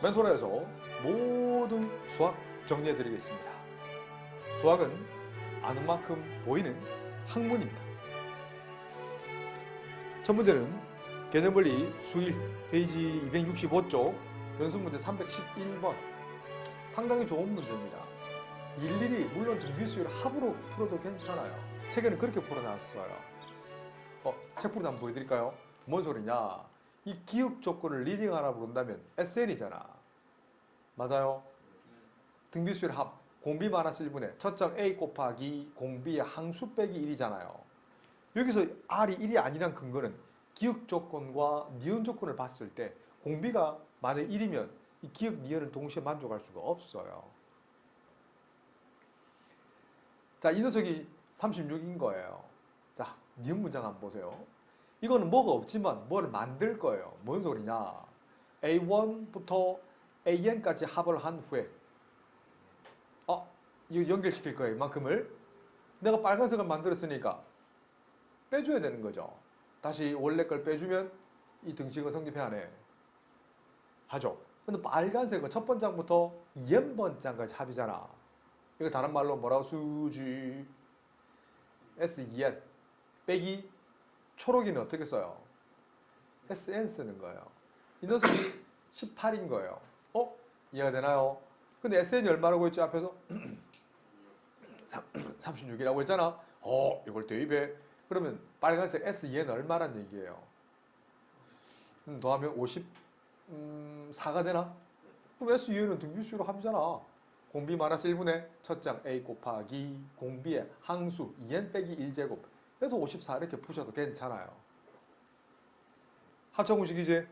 멘토라에서 모든 수학 정리해드리겠습니다. 수학은 아는 만큼 보이는 학문입니다. 첫 문제는 개념원리 수일 페이지 265쪽 연습문제 311번. 상당히 좋은 문제입니다. 일일이 물론 등비수열 합으로 풀어도 괜찮아요. 책에는 그렇게 풀어놨어요. 책풀이 한번 보여드릴까요? 뭔 소리냐? 이 기억 조건을 리딩 하나 부른다면 SN이잖아. 맞아요? 등비수열 합, 공비 마이너스 1분의 첫장 A 곱하기 공비의 항수 빼기 1이잖아요. 여기서 R이 1이 아니란 근거는 기억 조건과 니은 조건을 봤을 때 공비가 만약 1이면 이 기억 니은을 동시에 만족할 수가 없어요. 자, 이 녀석이 36인 거예요. 자, 니은 문장 한번 보세요. 이거는 뭐가 없지만 뭘 만들 거예요. 뭔 소리냐? A1부터 AN까지 합을 한 후에 이거 연결시킬 거예요. 이만큼을. 내가 빨간색을 만들었으니까 빼줘야 되는 거죠. 다시 원래 걸 빼주면 이 등식은 성립해야 하네. 하죠. 근데 빨간색은 첫 번장부터 2n번장까지 합이잖아. 이거 다른 말로 뭐라고 수지? S2n 빼기 초록이는 어떻게 써요? SN 쓰는 거예요. 이 녀석이 18인 거예요. 이해가 되나요? 근데 SN이 얼마라고 했죠? 앞에서? 36이라고 했잖아. 이걸 대입해. 그러면 빨간색 S2는 얼마란 얘기예요? 더하면 54가 되나? 그럼 S2는 등비수로 합이잖아. 공비 마이너스 1분의 첫장 A 곱하기 공비의 항수 2n 빼기 1제곱. 그래서 54 이렇게 푸셔도 괜찮아요. 합성공식이지?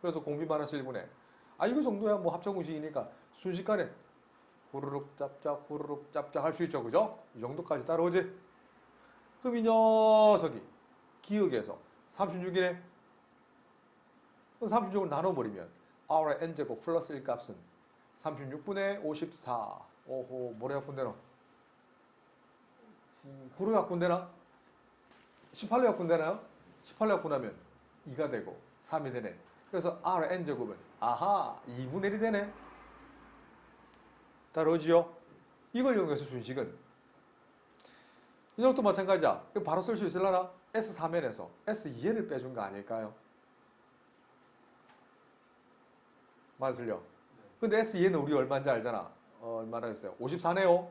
그래서 공비 마이너스 1분의 이거 정도야 뭐 합성공식이니까 순식간에 후루룩 짭짭 후루룩 짭짭 할 수 있죠. 그죠? 이 정도까지 따라오지? 그럼 이 녀석이 기억에서 36이네. 36을 나눠버리면 R의 N제곱 플러스 1 값은 36분의 54. 오호, 뭐래 갖고 되나? 9로 갖고 되나? 18로 갖고 되나요? 18로 갖고 나면 2가 되고 3이 되네. 그래서 R의 N제곱은 2분의 1이 되네. 따라오지요? 이걸 이용해서 준식은 이것도 마찬가지야. 이거 바로 쓸 수 있으려나? S3n에서 S2n을 빼준 거 아닐까요? 맞아, 틀려. 근데 S2n은 우리 얼마인지 알잖아. 얼마나 했어요? 54네요.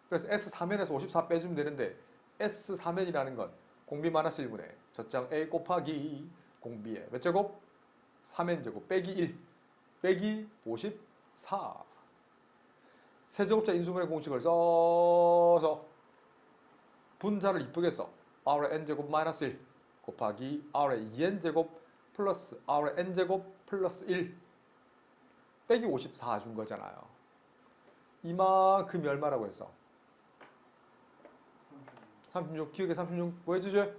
그래서 S3n에서 54 빼주면 되는데 S3n이라는 건 공비 마이너스 1분의 저장 A 곱하기 공비의 몇 제곱? 3n제곱 빼기 1 빼기 54. 세제곱자 인수분해 공식을 써서 분자를 이쁘게 써. R의 n제곱 마이너스 1 곱하기 R의 2n제곱 플러스 R의 n제곱 플러스 1 빼기 54 준 거잖아요. 이만큼이 얼마라고 했어? 36, 기억에 36 보여주죠?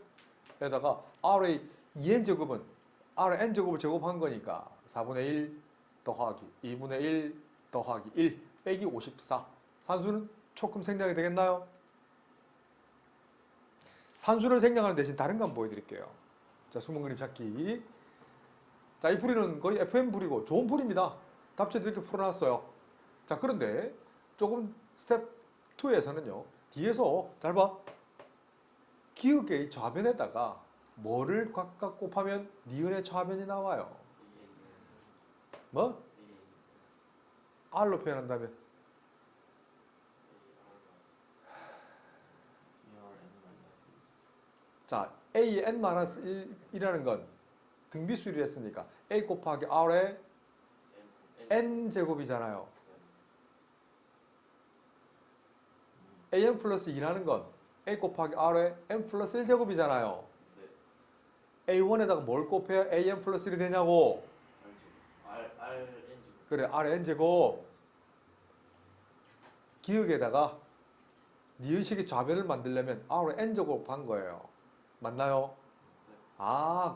여기다가 R의 2n제곱은 R의 n제곱을 제곱한 거니까 4분의 1 더하기 2분의 1 더하기 1 빼기 54. 산수는 조금 생략이 되겠나요? 산수를 생략하는 대신 다른 거 한번 보여드릴게요. 자, 숨은 그림 찾기. 자, 이 풀이는 거의 FM 풀이고 좋은 풀입니다. 답지도 이렇게 풀어놨어요. 자, 그런데 조금 스텝 2에서는요. 뒤에서 잘 봐. 기억의 좌변에다가 뭐를 각각 곱하면 니은의 좌변이 나와요. 뭐? R로 표현한다면 자, A의 n-1이라는 건 등비수열이 했으니까 A 곱하기 R의 n제곱이잖아요. an 플러스 2라는 건 A 곱하기 R의 n 플러스 1제곱이잖아요. A1에다가 뭘 곱해야 an 플러스 1이 되냐고. 그래, Rn제곱. 기억에다가 니은식의 좌변을 만들려면 R의 n제곱 한 거예요. 맞나요?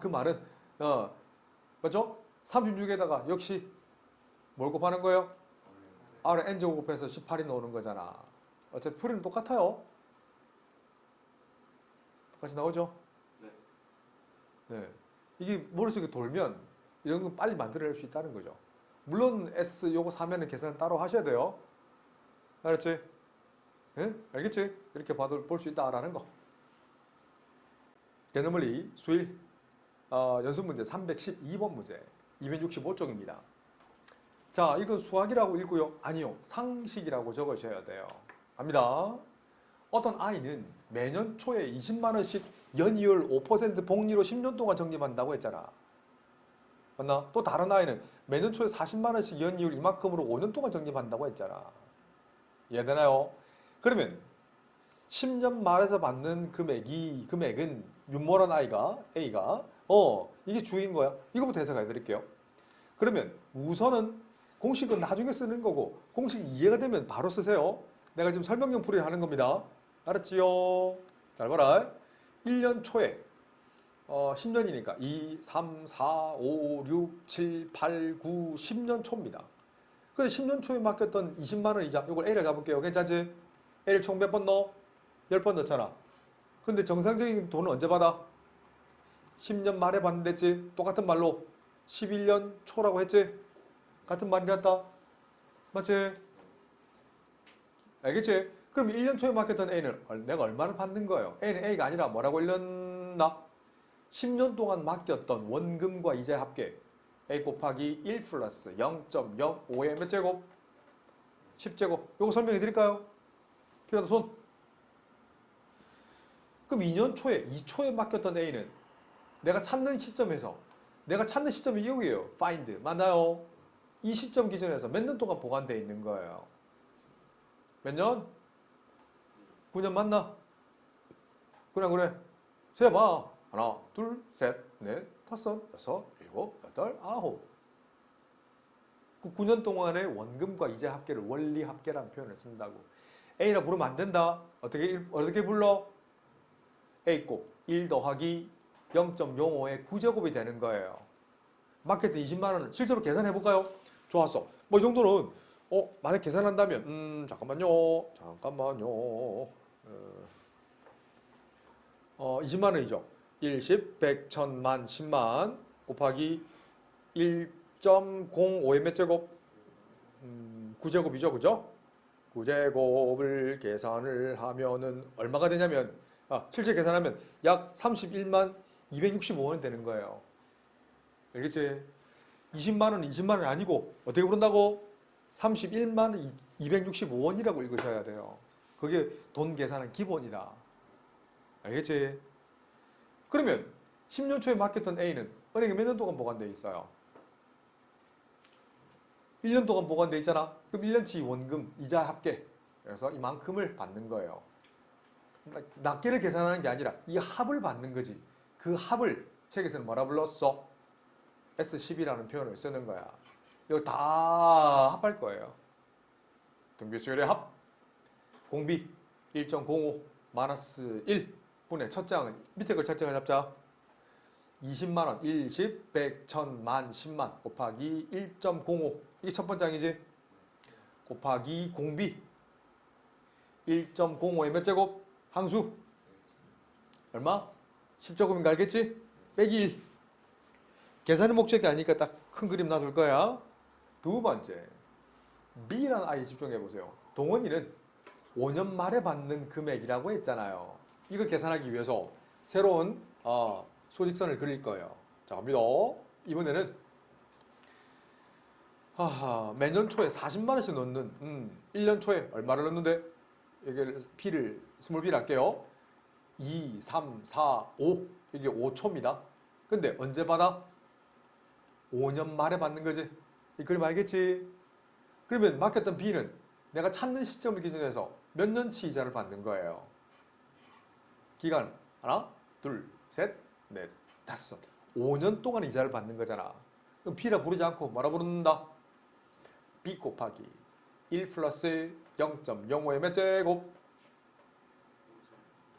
그 말은 맞죠? 36에다가 역시 뭘 곱하는 거예요? R의 n제곱 곱해서 18이 나오는 거잖아. 어차피 풀이는 똑같아요. 똑같이 나오죠? 네. 이게 머릿속에 돌면 이 정도는 빨리 만들어낼 수 있다는 거죠. 물론 S 요거 사면은 계산을 따로 하셔야 돼요. 알았지? 예? 알겠지? 이렇게 볼 수 있다라는 거. 개념원리 수일 연습 문제 312번 문제 265쪽입니다. 자, 이건 수학이라고 읽고요. 아니요, 상식이라고 적으셔야 돼요. 갑니다. 어떤 아이는 매년 초에 20만 원씩 연이율 5% 복리로 10년 동안 적립한다고 했잖아. 맞나? 또 다른 아이는 매년 초에 40만 원씩 연이율 이만큼으로 5년 동안 적립한다고 했잖아. 이해되나요? 그러면 10년 말에서 받는 금액은 윤모란 아이가 A가 이게 주인 거야. 이거부터 해석해 드릴게요. 그러면 우선은 공식은 나중에 쓰는 거고 공식 이해가 되면 바로 쓰세요. 내가 지금 설명용 풀이를 하는 겁니다. 알았지요? 잘 봐라. 1년 초에 10년이니까 2, 3, 4, 5, 6, 7, 8, 9, 10년 초입니다. 근데 10년 초에 맡겼던 20만 원 이자 이걸 A를 잡을게요. 괜찮지? A를 총 몇 번 넣어? 10번 넣잖아. 근데 정상적인 돈은 언제 받아? 10년 말에 받는댔지? 똑같은 말로 11년 초라고 했지? 같은 말이 같다? 맞지? 알겠지? 그럼 1년 초에 맡겼던 A는 내가 얼마를 받는 거예요? A는 A가 아니라 뭐라고 읽었나? 10년 동안 맡겼던 원금과 이자의 합계 A 곱하기 1 플러스 0.05의 몇 제곱? 10제곱. 이거 설명해 드릴까요? 필요하다 손. 그럼 2년 초에 2초에 맡겼던 A는 내가 찾는 시점에서 내가 찾는 시점이 여기예요. find. 맞나요? 이 시점 기준에서 몇 년 동안 보관되어 있는 거예요. 몇 년? 9년 맞나? 그래. 세봐. 하나, 둘, 셋, 넷, 다섯, 여섯, 일곱, 여덟, 아홉. 그 9년 동안의 원금과 이자 합계를 원리 합계라는 표현을 쓴다고. A라 부르면 안 된다. 어떻게 불러? A 곱 1 더하기 0.05의 9제곱이 되는 거예요. 마켓에 20만 원을 실제로 계산해 볼까요? 좋았어. 뭐 이 정도는 만약 계산한다면 잠깐만요. 20만 원이죠. 1, 10, 100, 1000만, 10만 곱하기 1.05의 몇 제곱? 9제곱이죠. 그죠? 9제곱을 계산을 하면은 얼마가 되냐면 실제 계산하면 약 31만 265원 되는 거예요. 알겠지? 20만 원은 20만 원이 아니고 어떻게 부른다고? 31만 265원이라고 읽으셔야 돼요. 그게 돈 계산은 기본이다. 알겠지? 그러면 10년 초에 맡겼던 A는 은행에 몇 년 동안 보관되어 있어요? 1년 동안 보관되어 있잖아. 그럼 1년치 원금, 이자 합계. 그래서 이만큼을 받는 거예요. 낱개를 계산하는 게 아니라 이 합을 받는 거지. 그 합을 책에서는 뭐라 불렀어? S10이라는 표현을 쓰는 거야. 이거 다 합할 거예요. 등비수열의 합. 공비 1.05 마이너스 1 분의 첫 장은 밑에 걸 첫 장을 잡자. 20만 원, 1, 10, 100, 1000만, 10만 곱하기 1.05 이게 첫 번째 장이지. 곱하기 공비 1.05의 몇 제곱? 항수 얼마? 10제곱인가 알겠지? 빼기 1 계산의 목적이 아니니까 딱 큰 그림 놔둘 거야. 두 번째 B라는 아이 집중해 보세요. 동원이는 5년 말에 받는 금액이라고 했잖아요. 이걸 계산하기 위해서 새로운 소직선을 그릴 거예요. 자 갑니다. 이번에는 매년 초에 40만 원씩 넣는 1년 초에 얼마를 넣는데 여기 B를 스몰 B를 할게요. 2, 3, 4, 5 이게 5초입니다. 근데 언제 받아? 5년 말에 받는 거지. 이 그림 알겠지? 그러면 맡겼던 B는 내가 찾는 시점을 기준해서 몇 년치 이자를 받는 거예요. 기간 하나, 둘, 셋, 넷, 다섯 5년 동안 이자를 받는 거잖아. 그럼 B라 부르지 않고 뭐라 부른다? B 곱하기 1 플러스 0.05의 몇 제곱?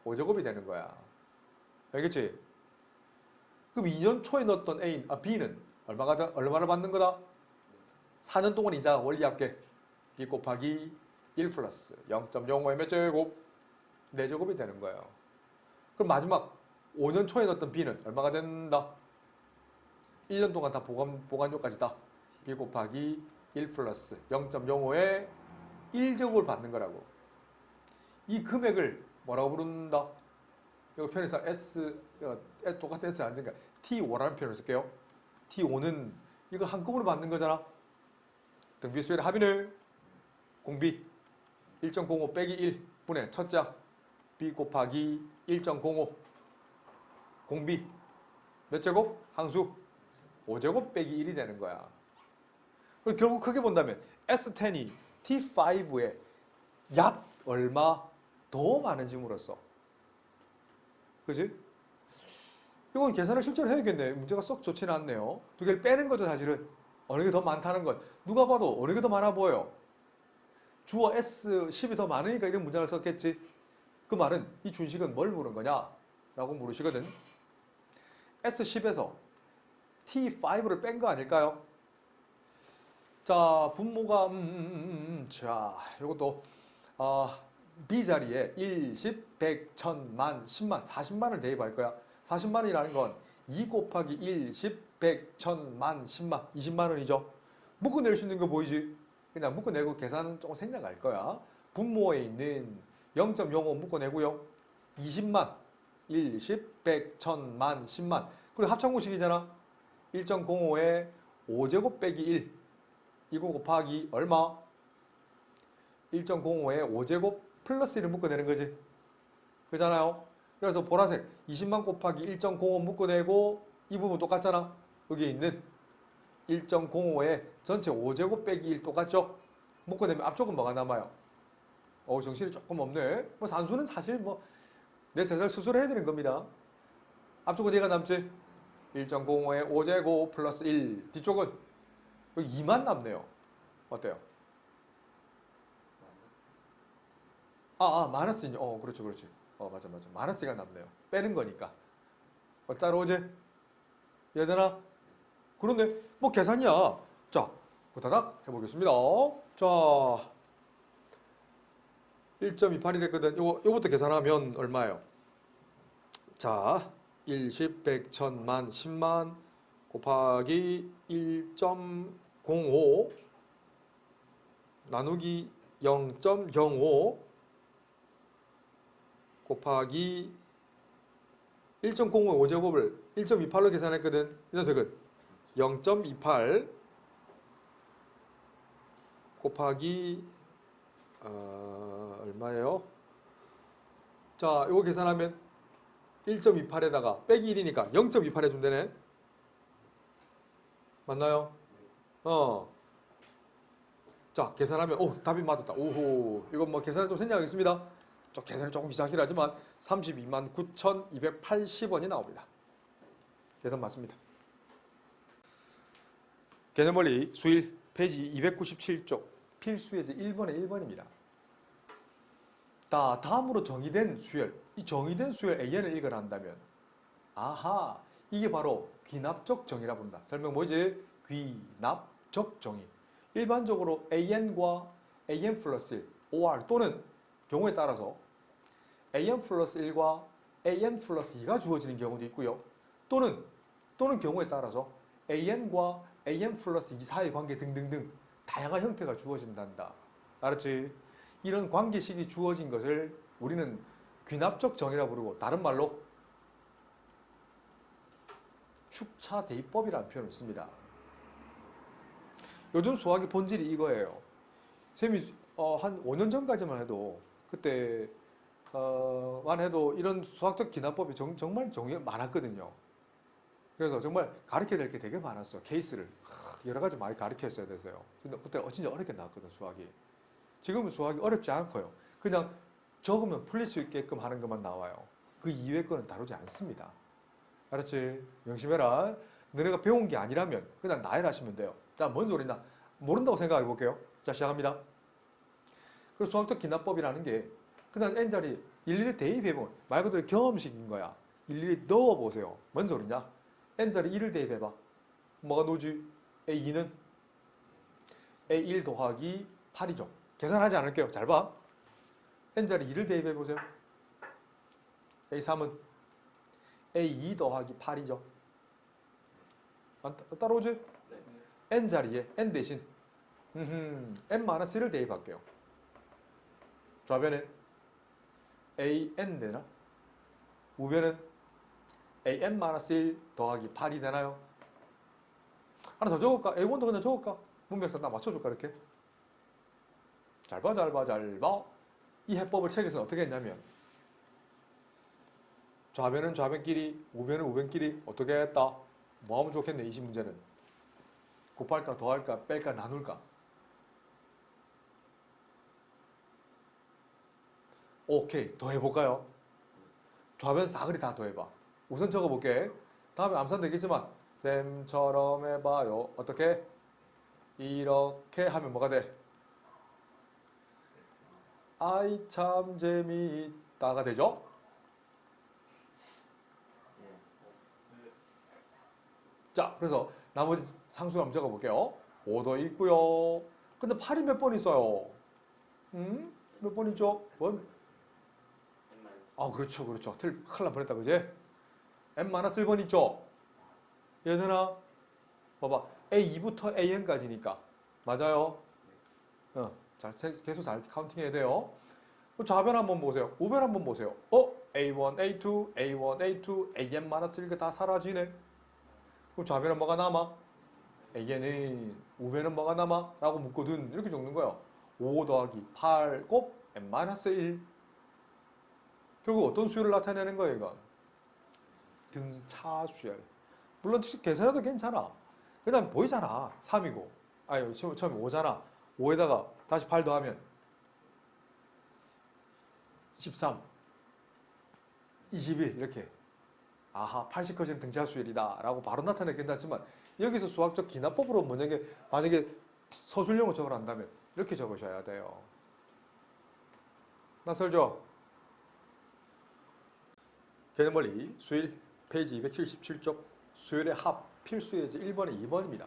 5제곱이 되는 거야. 알겠지? 그럼 2년 초에 넣었던 B는 얼마를 받는 거다? 4년 동안 이자 원리 합계 B 곱하기 1 플러스 0.05의 몇 제곱? 4제곱이 되는 거예요. 그럼 마지막 5년 초에 넣었던 B는 얼마가 된다? 1년 동안 다 보관료까지다. B 곱하기 1 플러스 0.05에 1제곱을 받는 거라고. 이 금액을 뭐라고 부른다? 이거 편의상 S, 똑같은 S 안 되니까 T5라는 표현을 쓸게요. T5는 이거 한꺼번에 받는 거잖아. 등비수열의 합의는 공비 1.05 빼기 1 분의 첫 장 B 곱하기 1.05 공비 몇 제곱? 항수 5제곱 빼기 1이 되는 거야. 그리고 결국 크게 본다면 S10이 T5에 약 얼마 더 많은 짐으로써, 그지? 이건 계산을 실제로 해야겠네. 문제가 썩 좋지는 않네요. 두 개를 빼는 거죠, 사실은. 어느 게 더 많다는 건. 누가 봐도 어느 게 더 많아 보여요. 주어 S10이 더 많으니까 이런 문장을 썼겠지. 그 말은 이 준식은 뭘 물은 거냐? 라고 물으시거든. S10에서 T5를 뺀 거 아닐까요? 자, 분모가 자, 이것도 B 자리에 1, 10, 100, 1000, 만, 10만, 40만을 대입할 거야. 40만이라는 건 2 곱하기 1, 10, 100, 1000, 만, 10만, 20만 원이죠. 묶어낼 수 있는 거 보이지? 그냥 묶어내고 계산 조금 생략할 거야. 분모에 있는 0.05 묶어내고요. 20만, 1, 10, 100, 1000, 만, 10만. 그리고 합창공식이잖아. 1.05에 5제곱 빼기 1. 이거 곱하기 얼마? 1.05에 5제곱 플러스 1을 묶어내는 거지. 그잖아요. 그래서 보라색 20만 곱하기 1.05 묶어내고 이 부분 똑같잖아. 여기 있는 1.05에 전체 5제곱 빼기 1 똑같죠? 묶어내면 앞쪽은 뭐가 남아요? 정신이 조금 없네. 뭐 산수는 사실 뭐 내 제자를 스스로 해야 되는 겁니다. 앞쪽은 얘가 남지? 1.05에 5제곱 플러스 1. 뒤쪽은 여기 2만 남네요. 어때요? 마이너스. 그렇지, 그렇지. 맞아. 마이너스가 남네요. 빼는 거니까. 따라오지? 얘들아? 그런데, 뭐, 계산이야. 자, 후다닥 해보겠습니다. 자, 1.28이랬거든. 요것도 계산하면 얼마예요? 자, 1, 10, 100, 1000, 만, 10만 곱하기 1.05 나누기 0.05 곱하기 1.05의 5제곱을 1.28로 계산했거든. 이 녀석은 0.28 곱하기 얼마예요? 자, 이거 계산하면 1.28에다가 빼기 1이니까 0.28 해주면 되네. 맞나요? 자, 계산하면 답이 맞았다. 오호. 이건 뭐 계산 좀 생략하겠습니다. 계산이 조금 귀찮긴 하지만 32만 9,280원이 나옵니다. 계산 맞습니다. 개념원리 수일 페이지 297쪽 필수예제 1번에 1번입니다. 다음으로 정의된 수열. 이 정의된 수열 AN을 읽어라 한다면 이게 바로 귀납적 정의라 부른다. 설명 뭐지? 귀납적 정의. 일반적으로 AN과 AN 플러스 1, OR 또는 경우에 따라서 AN 플러스 1과 AN 플러스 2가 주어지는 경우도 있고요. 또는 경우에 따라서 AN과 AN 플러스 2 사이 관계 등등등 다양한 형태가 주어진단다. 알았지? 이런 관계식이 주어진 것을 우리는 귀납적 정의라 부르고 다른 말로 축차 대입법이라는 표현을 씁니다. 요즘 수학의 본질이 이거예요. 쌤이 한 5년 전까지만 해도 그때 만 해도 이런 수학적 기납법이 정말 종류가 많았거든요. 그래서 정말 가르쳐야 될 게 되게 많았어요. 케이스를 여러 가지 많이 가르쳤어야 돼서요. 근데 그때 진짜 어렵게 나왔거든, 수학이. 지금은 수학이 어렵지 않고요. 그냥 적으면 풀릴 수 있게끔 하는 것만 나와요. 그 이외의 거는 다루지 않습니다. 알았지? 명심해라. 너네가 배운 게 아니라면 그냥 나열 하시면 돼요. 자, 뭔 소리나? 모른다고 생각해 볼게요. 자, 시작합니다. 그 수학적 기납법이라는 게 그냥 n자리 일일이 대입해보면 말 그대로 경험식인 거야. 일일이 넣어보세요. 뭔 소리냐? n자리 1을 대입해봐. 뭐가 나오지? A2는 A1 더하기 8이죠. 계산하지 않을게요. 잘 봐. n자리 2를 대입해보세요. A3은 A2 더하기 8이죠. 따라오지? 네. n 자리에 n 대신 n-1을 대입할게요. 좌변은 an 되나? 우변은 an-1 더하기 8이 되나요? 하나 더 적을까? a1도 그냥 적을까? 문맥상 딱 맞춰줄까 이렇게? 잘 봐. 이 해법을 책에서는 어떻게 했냐면 좌변은 좌변끼리, 우변은 우변끼리 어떻게 했다? 뭐 하면 좋겠네, 이 문제는. 곱할까, 더할까, 뺄까, 나눌까? 오케이, 더 해볼까요? 좌변 사거리 다 더해봐. 우선 적어볼게. 다음에 암산 되겠지만 쌤처럼 해봐요. 어떻게? 이렇게 하면 뭐가 돼? 아이 참 재미있다가 되죠? 자, 그래서 나머지 상수 한번 적어볼게요. 5도 있고요. 근데 8이 몇 번 있어요? 몇 번 있죠? 번? 아, 그렇죠. 큰일 날 뻔했다, 그지? n-1번 있죠? 얘들아, 봐봐. A2부터 AN까지니까. 맞아요? 자, 계속 잘 카운팅해야 돼요. 좌변 한번 보세요. 우변 한번 보세요. A1, A2, A1, A2, AN-1가 다 사라지네. 그럼 좌변은 뭐가 남아? AN은 우변은 뭐가 남아? 라고 묻거든. 이렇게 적는 거야. 5 더하기 8 곱 n-1. 결국 어떤 수열을 나타내는 거예요, 이건? 등차 수열. 물론 계산해도 괜찮아. 그냥 보이잖아. 3이고. 아니, 처음에 5잖아. 5에다가 다시 8 더하면 13, 21 이렇게. 아하, 80 커지는 등차 수열이다 라고 바로 나타내긴 괜찮지만 여기서 수학적 기납법으로 만약에 서술형을 적으란다면 이렇게 적으셔야 돼요. 낯설죠? 개념원리 수일 페이지 277쪽 수열의 합 필수 예제 1번에 2번입니다.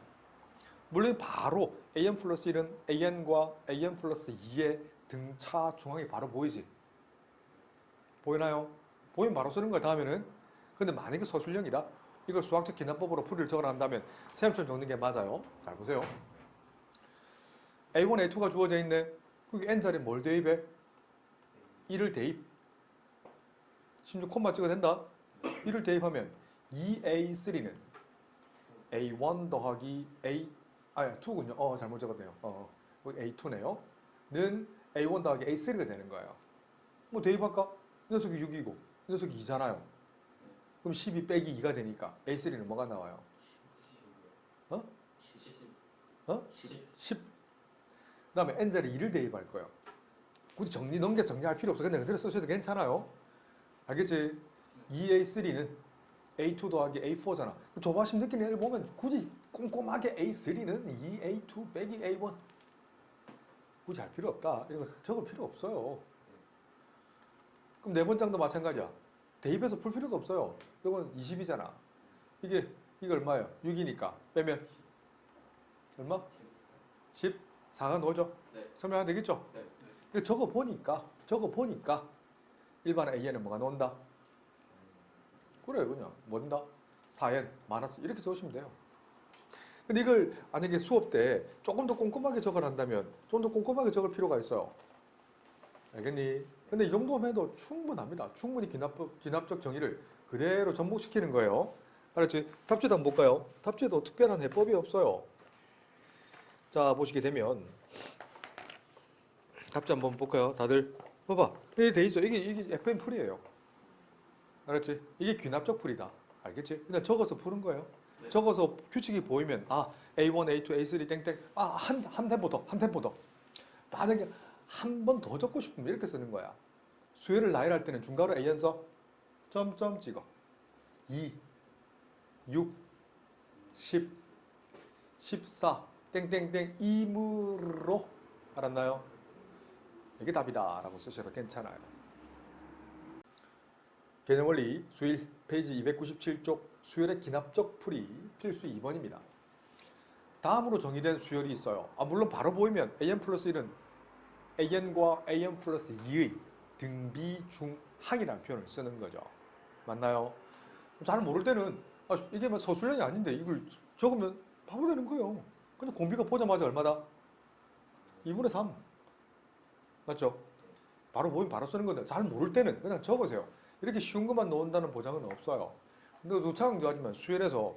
물론 바로 AN 플러스 1은 AN과 AN 플러스 2의 등차 중앙이 바로 보이지? 보이나요? 보이면 바로 쓰는 거야, 다음에는. 근데 만약에 서술형이다? 이걸 수학적 기납법으로 풀이를 적어낸다면 쌤처럼 적는 게 맞아요. 잘 보세요. A1, A2가 주어져 있네. 거기 N자리에 뭘 대입해? 1을 대입. 심지어 콤마 찍어도 된다. 1을 대입하면 2A3는 A1 더하기 2군요. 잘못 적었네요. A2네요. 는 A1 더하기 A3가 되는 거예요. 뭐 대입할까? 이 녀석이 6이고 이 녀석이 2잖아요. 그럼 12 빼기 2가 되니까 A3는 뭐가 나와요? 10. 그 다음에 N자리 2를 대입할 거예요. 굳이 정리할 필요 없어. 그냥 그대로 쓰셔도 괜찮아요. 알겠지? 2A3는 A2 더하기 A4잖아. 조바심 느끼는 애들 보면 굳이 꼼꼼하게 A3는 2A2 빼기 A1 굳이 할 필요 없다. 이런 거 적을 필요 없어요. 그럼 네 번장도 마찬가지야. 대입해서 풀 필요도 없어요. 이건 20이잖아. 이게 얼마예요? 6이니까 빼면 얼마? 14가 넣어줘. 네. 설명하면 되겠죠? 네. 적어 보니까 일반 AN은 뭐가 나온다? 그래요, 그냥 뭐다? 4n 마이너스 이렇게 적으시면 돼요. 근데 이걸 만약에 수업 때 조금 더 꼼꼼하게 적어낸다면 좀 더 꼼꼼하게 적을 필요가 있어요. 알겠니? 근데 이 정도면 해도 충분합니다. 충분히 기납적 정의를 그대로 접목시키는 거예요. 알았지? 답지도 한번 볼까요? 답지에도 특별한 해법이 없어요. 자, 보시게 되면 답지 한번 볼까요? 다들 봐봐. 이게 돼 있어. 이게 FM 풀이에요. 알았지? 이게 귀납적 풀이다. 알겠지? 그냥 적어서 푸는 거예요. 네. 적어서 규칙이 보이면 A1, A2, A3 땡땡 한 템포 더. 만약에 한 번 더 적고 싶으면 이렇게 쓰는 거야. 수열을 나열할 때는 중괄호 AN 써 점점 찍어. 2, 6, 10, 14 땡땡땡 이므로 알았나요? 이게 답이다 라고 쓰셔도 괜찮아요. 개념원리 수일 페이지 297쪽 수열의 기납적 풀이 필수 2번입니다. 다음으로 정의된 수열이 있어요. 물론 바로 보이면 AN 플러스 1은 AN과 AN 플러스 2의 등비중항이라는 표현을 쓰는 거죠. 맞나요? 잘 모를 때는 이게 뭐 서술형이 아닌데 이걸 적으면 바로 되는 거예요. 근데 공비가 보자마자 얼마다? 2분의 3. 맞죠? 바로 보면 바로 쓰는 건데 잘 모를 때는 그냥 적으세요. 이렇게 쉬운 것만 넣는다는 보장은 없어요. 근데 노차강조 하지만 수열에서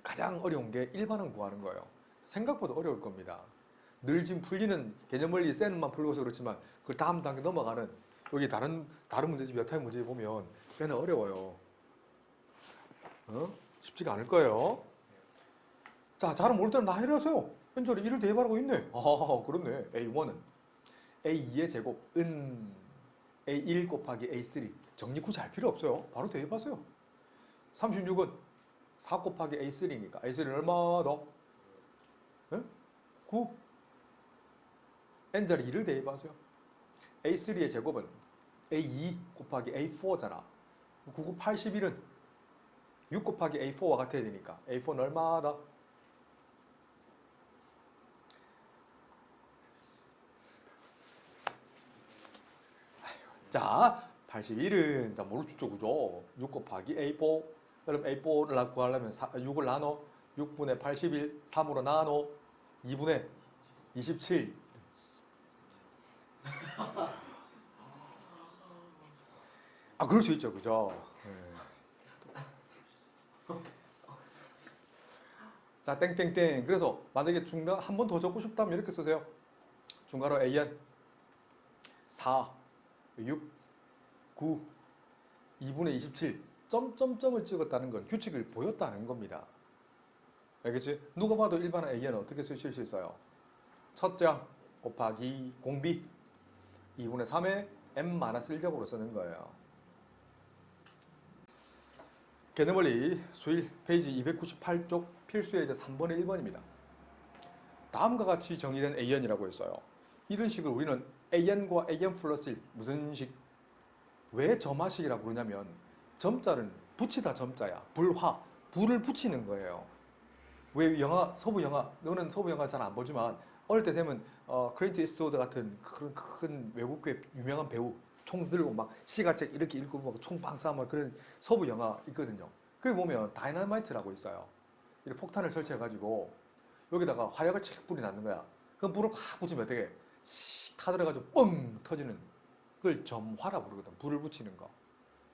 가장 어려운 게 일반항 구하는 거예요. 생각보다 어려울 겁니다. 늘 지금 풀리는 개념 원리 쌤만 풀고서 그렇지만 그 다음 단계 넘어가는 여기 다른 문제집 몇 타입 문제 보면 꽤나 어려워요. 쉽지가 않을 거예요. 자, 잘 모를 때는 다 해라세요. 현저리 1을 대입하라고 있네. 아, 그렇네. A1은 A2의 제곱은 A1 곱하기 A3. 정리 굳이 할 필요 없어요. 바로 대입하세요. 36은 4 곱하기 A3니까 A3는 얼마 더? 9. n자리 2를 대입하세요. A3의 제곱은 A2 곱하기 A4잖아. 9 곱 81은 6 곱하기 A4와 같아야 되니까 A4는 얼마다? 자, 81은 자 모를 수죠, 그죠? 6 곱하기 A4. 그럼 A4를 구하려면 6을 나눠 6분의 81, 3으로 나눠 2분의 27. 아, 그럴 수 있죠, 그죠? 네. 자, 땡땡땡. 그래서 만약에 중간 한 번 더 적고 싶다면 이렇게 쓰세요. 중괄호 AN 4, 6, 9, 2분의 27. 점점점을 찍었다는 건 규칙을 보였다는 겁니다. 알겠지? 누가 봐도 일반항 AN은 어떻게 쓰실 수 있어요? 첫째 항 곱하기 공비 2분의 3에 M-1격으로 쓰는 거예요. 개념원리 수일 페이지 298쪽 필수의 이제 3번의 1번입니다. 다음과 같이 정의된 AN이라고 했어요. 이런 식을 우리는 AN과 AN 플러스 1 무슨 식? 왜 점화식이라고 부르냐면 점자는 붙이다 점자야. 불화, 불을 붙이는 거예요. 왜 영화, 서부 영화, 너는 서부 영화 잘 안 보지만 어릴 때 쌤은 클린트 이스트우드 같은 큰 외국의 유명한 배우 총 들고 막 시가책 이렇게 읽고 막 총방 쏴 그런 서부 영화 있거든요. 거기 보면 다이너마이트라고 있어요. 이렇게 폭탄을 설치해가지고 여기다가 화약을 칙 뿌리 놨는 거야. 그럼 불을 확 붙이면 어떻게 씩 타들어가지고 뻥 터지는 그걸 점화라 부르거든. 불을 붙이는 거.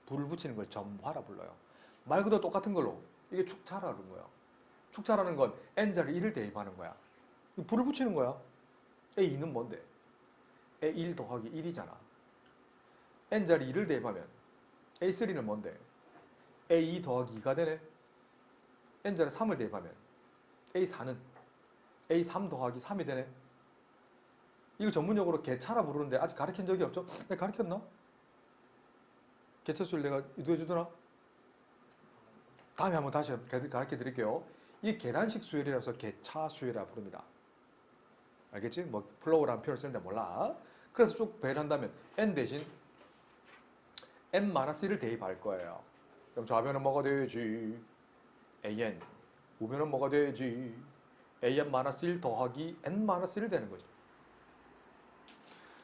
불을 붙이는 걸 점화라 불러요. 말 그대로 똑같은 걸로 이게 축차라는 거예요. 축차라는 건 n자를 1을 대입하는 거야. 불을 붙이는 거야. A2는 뭔데? A1 더하기 1이잖아. n자리 2를 대입하면 A3는 뭔데? A2 더하기 2가 되네. n자리 3을 대입하면 A4는 A3 더하기 3이 되네. 이거 전문용어로 개차라 부르는데 아직 가르친 적이 없죠? 내가 가르쳤나? 개체수를 내가 유도해 주더나? 다음에 한번 다시 가르쳐 드릴게요. 이 계단식 수열이라서 개차 수열이라 부릅니다. 알겠지? 뭐 플로우라는 표현을 쓰는데 몰라. 그래서 쭉 배를 한다면 n 대신 n-1을 대입할 거예요. 그럼 좌변은 뭐가 되지? an. 우변은 뭐가 되지? an-1 더하기 n-1이 되는 거죠.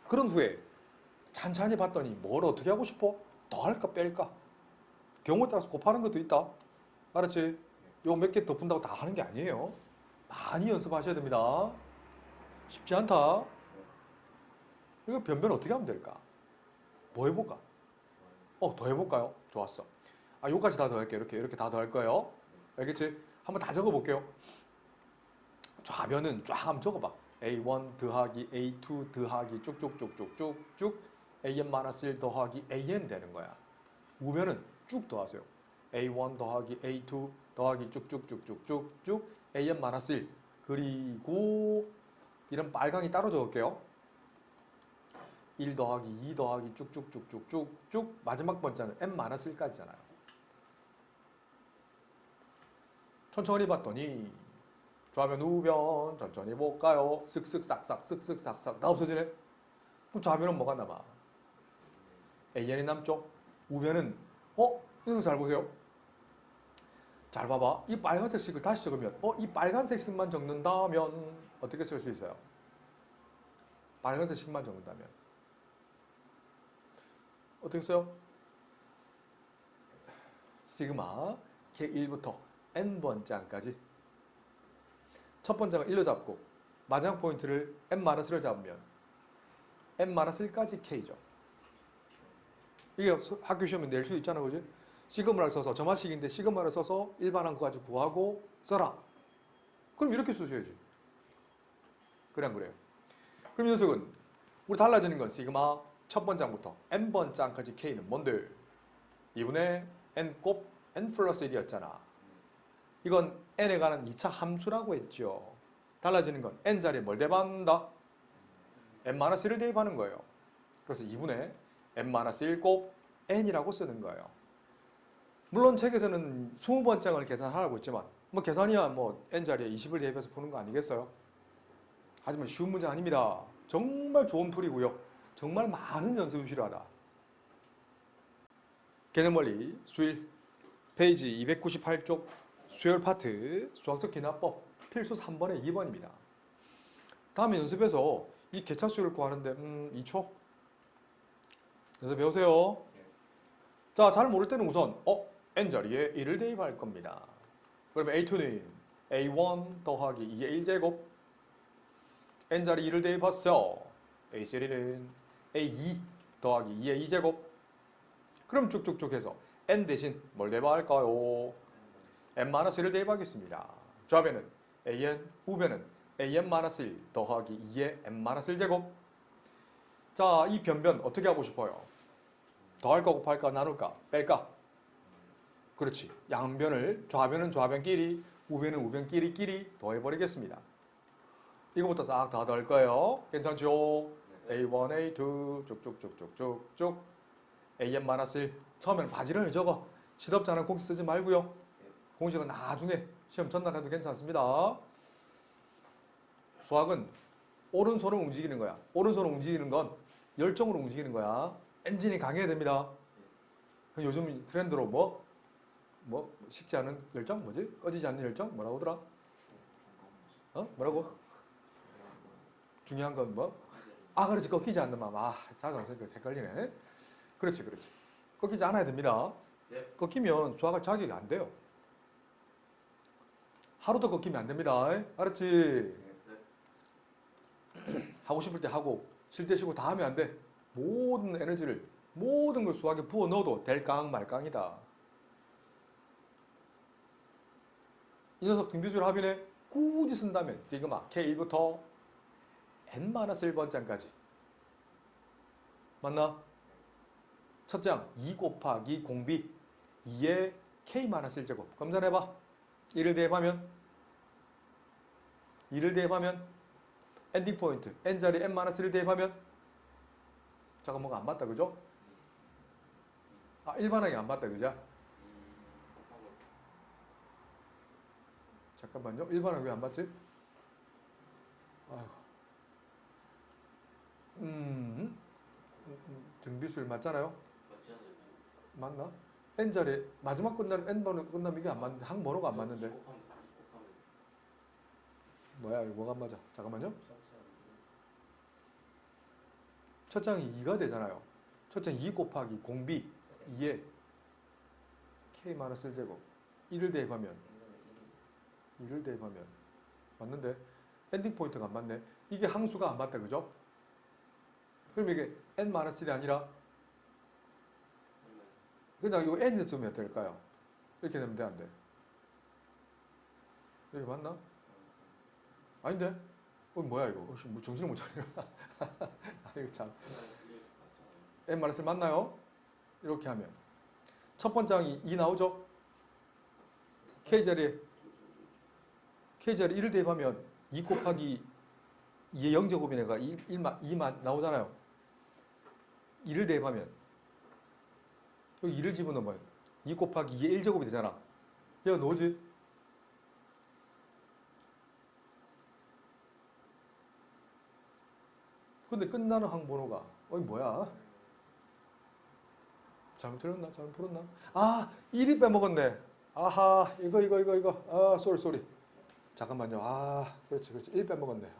그런 후에 찬찬히 봤더니 뭘 어떻게 하고 싶어? 더할까 뺄까? 경우에 따라서 곱하는 것도 있다. 알았지? 요 몇 개 더 푼다고 다 하는 게 아니에요. 많이 연습하셔야 됩니다. 쉽지 않다. 이거 변변 어떻게 하면 될까? 뭐 해볼까? 더 해볼까요? 좋았어. 요까지 다 더할게요. 이렇게 다 더할 거예요. 알겠지? 한번 다 적어볼게요. 좌변은 쫙 한번 적어봐. A1 더하기 A2 더하기 쭉쭉쭉쭉쭉쭉 AN-1 더하기 AN 되는 거야. 우변은 쭉 더하세요. A1 더하기 A2 더하기 쭉쭉쭉쭉쭉쭉 AN-1 그리고 이런 빨강이 따로 적을게요. 1 더하기 2 더하기 쭉쭉쭉쭉쭉쭉 마지막 번째는 n-1까지잖아요. 천천히 봤더니 좌변 우변 천천히 볼까요? 쓱쓱싹싹 쓱쓱싹싹 다 없어지네. 그럼 좌변은 뭐가 남아? AN이 남죠? 우변은 이거 잘 보세요. 잘 봐봐. 이 빨간색 식을 다시 적으면 이 빨간색 식만 적는다면 어떻게 쓸 수 있어요? 빨간색 식만 적는다면 어떻게 써요? 시그마 K1부터 N번째까지 첫 번째가 1로 잡고 마지막 포인트를 N-1을 잡으면 N-1까지 K죠. 이게 학교 시험에 낼 수 있잖아, 그지? 시그마를 써서 점화식인데 시그마를 써서 일반항 까지 구하고 써라. 그럼 이렇게 쓰셔야지. 그래 안 그래요? 그럼 이 녀석은 우리 달라지는 건 시그마 첫 번장부터 N번장까지 K는 뭔데? 2분의 N곱 N 플러스 1이었잖아. 이건 N에 관한 2차 함수라고 했죠. 달라지는 건 N 자리에 뭘 대입한다? N-1을 대입하는 거예요. 그래서 2분의 N-1 곱 N이라고 쓰는 거예요. 물론 책에서는 20번장을 계산하라고 했지만 뭐 계산이야 뭐 N 자리에 20을 대입해서 푸는 거 아니겠어요? 하지만 쉬운 문제 아닙니다. 정말 좋은 풀이고요. 정말 많은 연습이 필요하다. 개념원리 수일 페이지 298쪽 수열 파트 수학적 기납법 필수 3번에 2번입니다. 다음에 연습해서 이 개차 수열을 구하는데 2초 연습 배우세요. 자, 잘 모를 때는 우선 N자리에 1을 대입할 겁니다. 그러면 A2는 A1 더하기 2의 1제곱 N자리 2를 대입했어. A3는 A2 더하기 2의 2제곱 그럼 쭉쭉쭉 해서 N 대신 뭘 대입할까요? N-1을 대입하겠습니다. 좌변은 AN, 우변은 AN-1 더하기 2의 N-1제곱 자, 이 변변 어떻게 하고 싶어요? 더할까 곱할까 나눌까 뺄까? 그렇지. 양변을 좌변은 좌변끼리 우변은 우변끼리 더해버리겠습니다. 이거부터 싹 다 더할 거예요. 괜찮죠? A1, A2 쭉쭉쭉쭉쭉쭉 AN-1 처음에는 바지런히 적어. 시덥지 않은 공식 쓰지 말고요. 공식은 나중에 시험 전날 해도 괜찮습니다. 수학은 오른손을 움직이는 거야. 오른손을 움직이는 건 열정으로 움직이는 거야. 엔진이 강해야 됩니다. 요즘 트렌드로 식지 않은 열정? 뭐지? 꺼지지 않는 열정? 뭐라고 하더라? 뭐라고? 중요한 건 뭐? 그렇지. 꺾이지 않는 마음. 자가 헷갈리네. 그렇지. 꺾이지 않아야 됩니다. 꺾이면 수학할 자격이 안 돼요. 하루도 꺾이면 안 됩니다. 알았지? 하고 싶을 때 하고 쉴 때 쉬고 다 하면 안 돼. 모든 에너지를 모든 걸 수학에 부어 넣어도 될깡 말깡이다. 이 녀석 등비수열 합인에 굳이 쓴다면 시그마 K1부터 N-1번장까지 맞나? 첫 장 2 곱하기 공비 2의 K-1제곱 검산해봐. 1을 대입하면 엔딩 포인트 N자리 N-1을 대입하면 잠깐 뭐가 안 맞다 그죠? 일반항이 안 맞다 그죠? 잠깐만요. 일반항 왜 안 맞지? 등비수열 맞잖아요? 맞나? N자리 마지막 끝나는 N번호 끝나면 이게 안 맞는데 항번호가 안 맞는데 뭐야 이거 뭐가 안 맞아? 잠깐만요. 첫 장이 2가 되잖아요. 첫 장 2 곱하기 공비 2에 K-1제곱 1을 대입하면 맞는데 엔딩 포인트가 안 맞네. 이게 항수가 안 맞다 그죠? 그럼 이게 N-1이 아니라 그냥 이거 N이 쓰면 될까요? 이렇게 되면 돼 안 돼? 여기 맞나? 아닌데? 뭐야 이거? 뭐 정신을 못 차리나? 이거 참. N-1 맞나요? 이렇게 하면 첫 번째 2 나오죠? K자리에 1을 대입하면 2 곱하기 2의 0제곱이네가 2만 나오잖아요. 2를 대입하면 여기 2를 집어넣으면 2 곱하기 2의 1제곱이 되잖아. 얘가 뭐지? 근데 끝나는 항번호가 뭐야? 잘못 틀렸나? 잘못 풀었나? 1이 빼먹었네. 아하 이거 쏘리 잠깐만요. 그렇지 1 빼먹었네.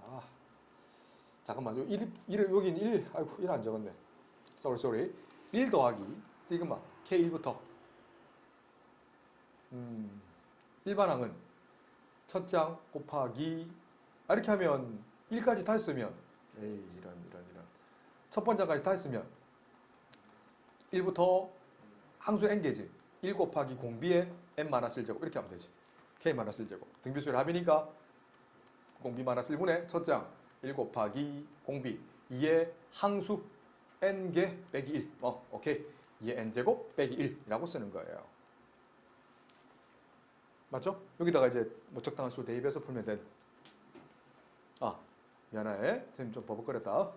잠깐만요. 1을 여긴 1 아이고 1 안 적었네. 쏘리 1 더하기 시그마 K1부터 일반항은 첫 장 곱하기 이렇게 하면 1까지 다 했으면 이런 첫 번째까지 다 했으면 1부터 항수 n개지 1 곱하기 공비의 n-1제곱 이렇게 하면 되지. k-1제곱 등비수열 합이니까 공비-1분의 첫 장 1 곱하기 공비 2의 항수 n개 빼기 1 오케이 2의 n제곱 빼기 1이라고 쓰는 거예요. 맞죠? 여기다가 이제 뭐 적당한 수 대입해서 풀면 된. 미안해. 선생님 좀 버벅거렸다.